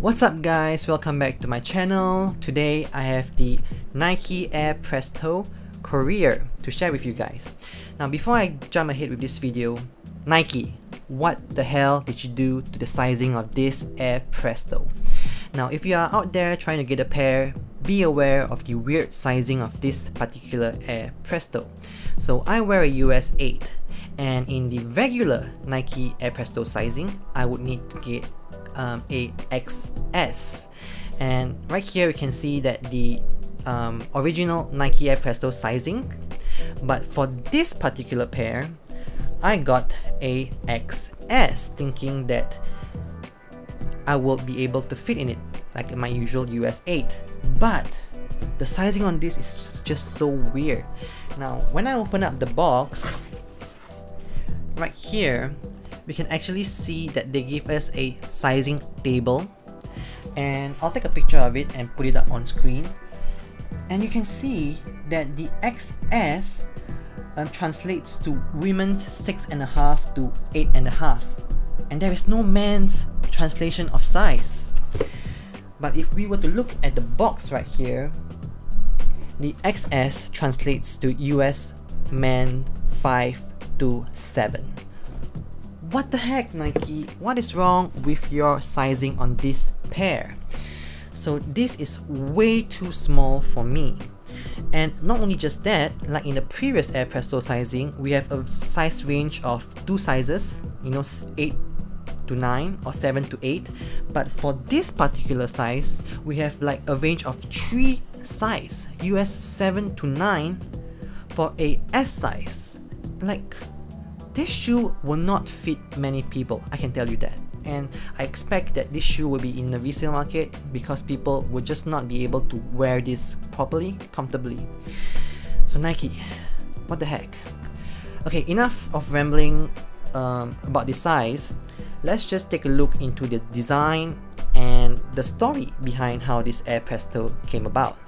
What's up guys, welcome back to my channel. Today I have the Nike Air Presto Courier to share with you guys. Now before I jump ahead with this video, Nike, what the hell did you do to the sizing of this Air Presto? Now if you are out there trying to get a pair, be aware of the weird sizing of this particular Air Presto. So I wear a US 8, and in the regular Nike Air Presto sizing, I would need to get a XS, and right here we can see that the original Nike Air Presto sizing, but for this particular pair I got a XS, thinking that I will be able to fit in it like my usual US 8, but the sizing on this is just so weird. Now when I open up the box, right here we can actually see that they give us a sizing table, and I'll take a picture of it and put it up on screen, and you can see that the XS translates to women's 6.5 to 8.5, and there is no men's translation of size. But if we were to look at the box right here, the XS translates to US men 5 to 7. What the heck, Nike? What is wrong with your sizing on this pair? So this is way too small for me. And not only just that, like in the previous Air Presto sizing, we have a size range of 2 sizes, 8 to 9 or 7 to 8. But for this particular size, we have like a range of 3 size, US 7 to 9 for a S size. Like, this shoe will not fit many people, I can tell you that. And I expect that this shoe will be in the resale market because people will just not be able to wear this properly, comfortably. So Nike, what the heck? Okay, enough of rambling about the size. Let's just take a look into the design and the story behind how this Air Presto came about.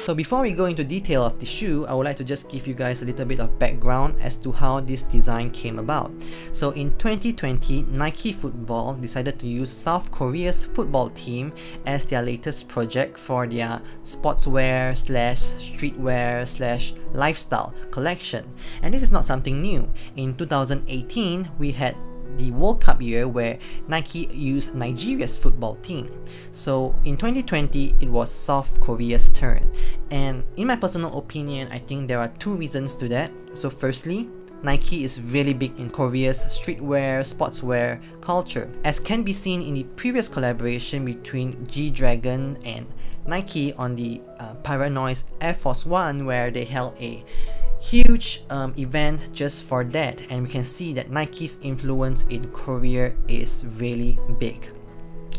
So before we go into detail of the shoe, I would like to just give you guys a little bit of background as to how this design came about. So in 2020, Nike Football decided to use South Korea's football team as their latest project for their sportswear slash streetwear slash lifestyle collection. And this is not something new. In 2018, we had the World Cup year where Nike used Nigeria's football team. So in 2020, it was South Korea's turn. And in my personal opinion, I think there are 2 reasons to that. So firstly, Nike is really big in Korea's streetwear, sportswear culture, as can be seen in the previous collaboration between G-Dragon and Nike on the Paranoise Air Force One, where they held a huge event just for that, and we can see that Nike's influence in Korea is really big.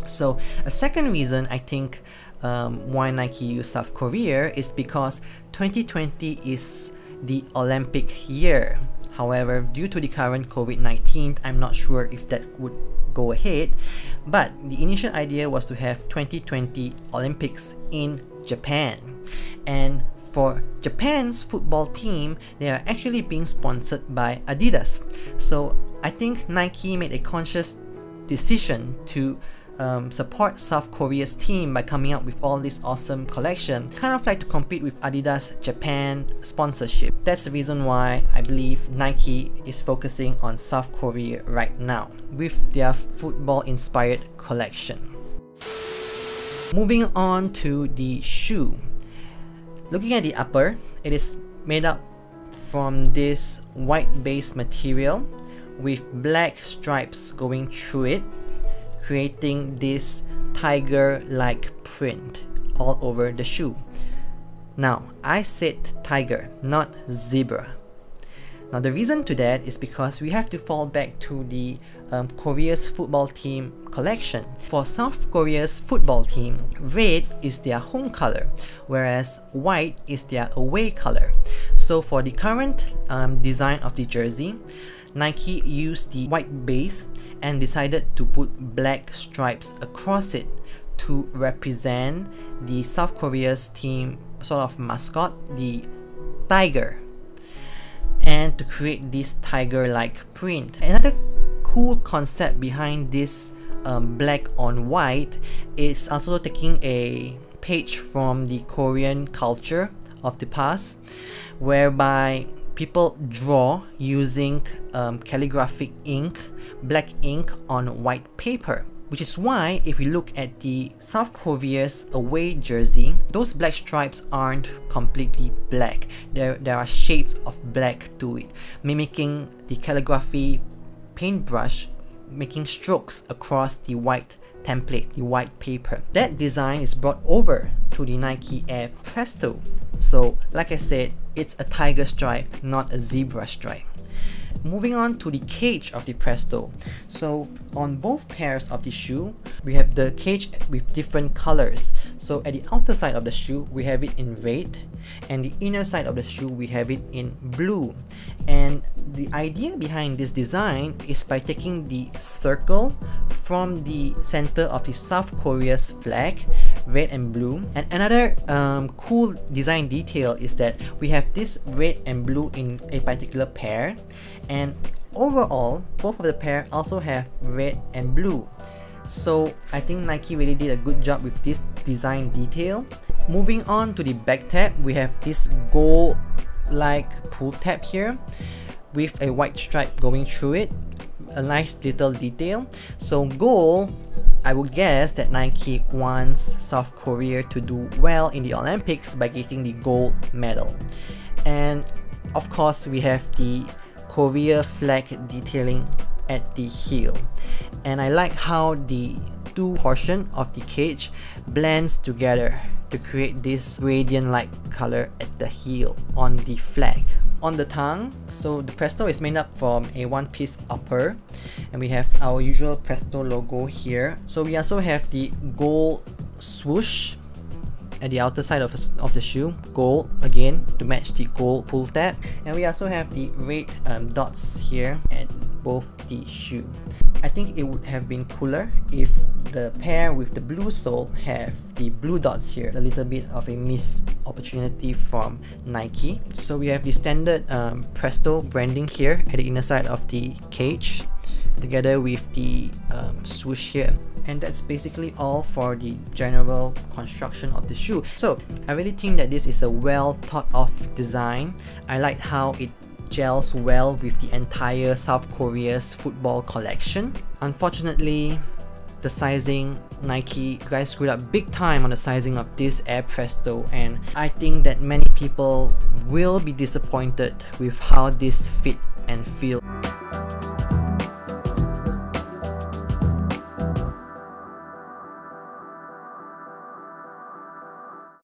So a second reason I think why Nike used South Korea is because 2020 is the Olympic year. However, due to the current COVID-19, I'm not sure if that would go ahead, but the initial idea was to have 2020 Olympics in Japan. And for Japan's football team, they are actually being sponsored by Adidas. So I think Nike made a conscious decision to support South Korea's team by coming up with all this awesome collection, kind of like to compete with Adidas Japan sponsorship. That's the reason why I believe Nike is focusing on South Korea right now with their football inspired collection. Moving on to the shoe. Looking at the upper, it is made up from this white base material with black stripes going through it, creating this tiger-like print all over the shoe. Now, I said tiger, not zebra. Now, the reason to that is because we have to fall back to the Korea's football team collection. For South Korea's football team, red is their home color, whereas white is their away color. So for the current design of the jersey, Nike used the white base and decided to put black stripes across it to represent the South Korea's team sort of mascot, the tiger, and to create this tiger-like print. Another cool concept behind this black on white is also taking a page from the Korean culture of the past, whereby people draw using calligraphic ink, black ink on white paper. Which is why if we look at the South Korea's away jersey, those black stripes aren't completely black. There are shades of black to it, mimicking the calligraphy paintbrush, making strokes across the white template, the white paper. That design is brought over to the Nike Air Presto. So like I said, it's a tiger stripe, not a zebra stripe. Moving on to the cage of the Presto. So on both pairs of the shoe, we have the cage with different colors. So at the outer side of the shoe, we have it in red, and the inner side of the shoe, we have it in blue. And the idea behind this design is by taking the circle from the center of the South Korea's flag, red and blue. And another cool design detail is that we have this red and blue in a particular pair, and overall both of the pair also have red and blue. So I think Nike really did a good job with this design detail. Moving on to the back tab, we have this gold like pull tab here with a white stripe going through it, a nice little detail. So gold, I would guess that Nike wants South Korea to do well in the Olympics by getting the gold medal. And of course we have the Korea flag detailing at the heel, and I like how the two portion of the cage blends together to create this gradient like color at the heel on the flag. On the tongue, so the Presto is made up from a one-piece upper, and we have our usual Presto logo here. So we also have the gold swoosh at the outer side of the shoe, gold again to match the gold pull tab, and we also have the red dots here at both the shoe. I think it would have been cooler if the pair with the blue sole have the blue dots here. A little bit of a missed opportunity from Nike. So we have the standard Presto branding here at the inner side of the cage, together with the swoosh here. And that's basically all for the general construction of the shoe. So I really think that this is a well thought of design. I like how it gels well with the entire South Korea's football collection. Unfortunately, the sizing, Nike guys screwed up big time on the sizing of this Air Presto, and I think that many people will be disappointed with how this fit and feel.